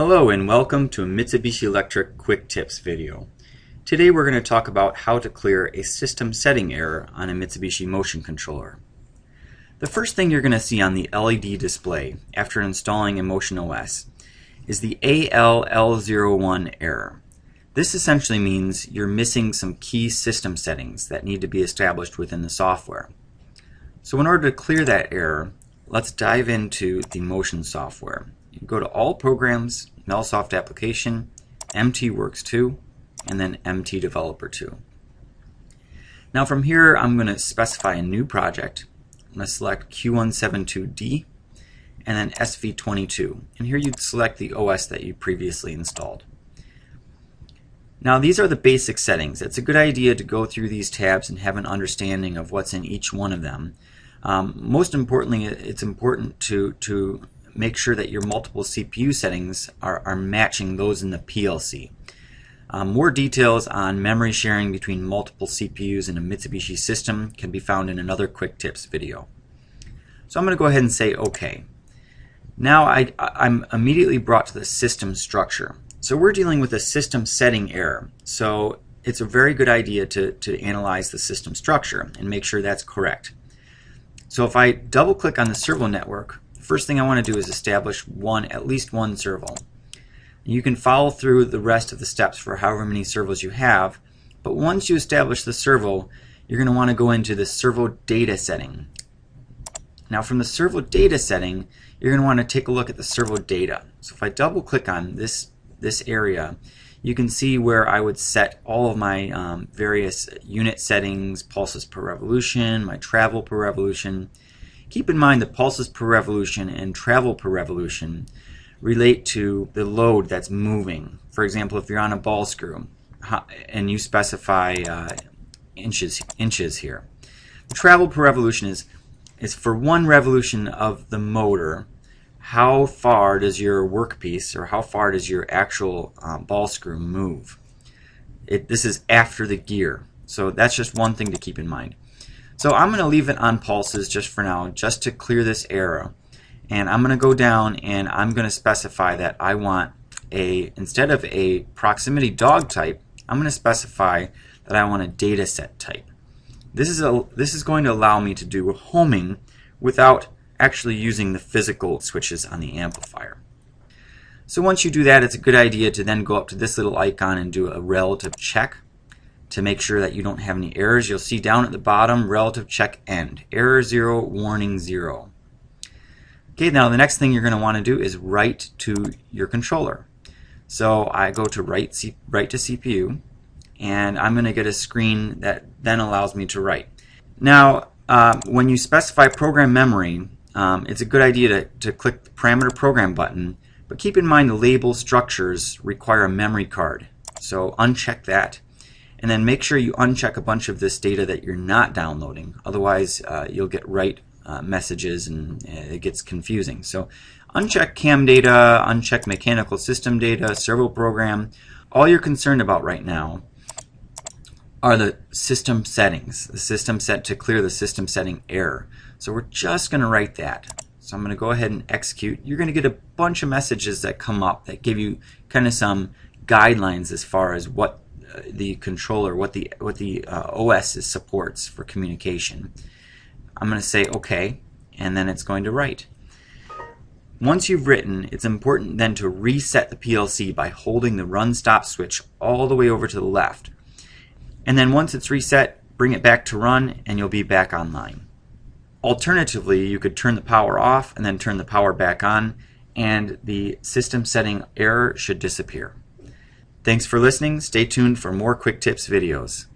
Hello and welcome to a Mitsubishi Electric Quick Tips video. Today we're going to talk about how to clear a system setting error on a Mitsubishi motion controller. The first thing you're going to see on the LED display after installing a Motion OS is the L01 error. This essentially means you're missing some key system settings that need to be established within the software. So in order to clear that error, let's dive into the Motion software. You go to All Programs, MelSoft Application, MT Works 2, and then MT Developer 2. Now from here I'm going to specify a new project. I'm going to select Q172D and then SV22. And here you'd select the OS that you previously installed. Now these are the basic settings. It's a good idea to go through these tabs and have an understanding of what's in each one of them. Most importantly, it's important to make sure that your multiple CPU settings are matching those in the PLC. More details on memory sharing between multiple CPUs in a Mitsubishi system can be found in another Quick Tips video. So I'm going to go ahead and say OK. Now I'm immediately brought to the system structure. So we're dealing with a system setting error. So it's a very good idea to analyze the system structure and make sure that's correct. So if I double click on the servo network, first thing I want to do is establish at least one servo. You can follow through the rest of the steps for however many servos you have, but once you establish the servo, you're going to want to go into the servo data setting. Now from the servo data setting, you're going to want to take a look at the servo data. So if I double click on this area, you can see where I would set all of my various unit settings, pulses per revolution, my travel per revolution. Keep in mind that pulses per revolution and travel per revolution relate to the load that's moving. For example, if you're on a ball screw and you specify inches here. The travel per revolution is for one revolution of the motor, how far does your workpiece or how far does your actual ball screw move. This is after the gear. So that's just one thing to keep in mind. So I'm going to leave it on pulses just for now, just to clear this error. And I'm going to go down and I'm going to specify that I want instead of a proximity dog type, I'm going to specify that I want a data set type. This is going to allow me to do homing without actually using the physical switches on the amplifier. So once you do that, it's a good idea to then go up to this little icon and do a relative check to make sure that you don't have any errors. You'll see down at the bottom, relative check end, error 0, warning 0. Okay, now the next thing you're going to want to do is write to your controller. So I go to write to CPU, and I'm going to get a screen that then allows me to write. Now, when you specify program memory, it's a good idea to click the parameter program button, but keep in mind the label structures require a memory card. So uncheck that. And then make sure you uncheck a bunch of this data that you're not downloading. Otherwise, you'll get write messages and it gets confusing. So uncheck CAM data, uncheck mechanical system data, servo program. All you're concerned about right now are the system settings, the system set to clear the system setting error. So we're just going to write that. So I'm going to go ahead and execute. You're going to get a bunch of messages that come up that give you kind of some guidelines as far as what the controller, what the OS supports for communication. I'm going to say OK, and then it's going to write. Once you've written, it's important then to reset the PLC by holding the run stop switch all the way over to the left. And then once it's reset, bring it back to run and you'll be back online. Alternatively, you could turn the power off and then turn the power back on, and the system setting error should disappear. Thanks for listening. Stay tuned for more Quick Tips videos.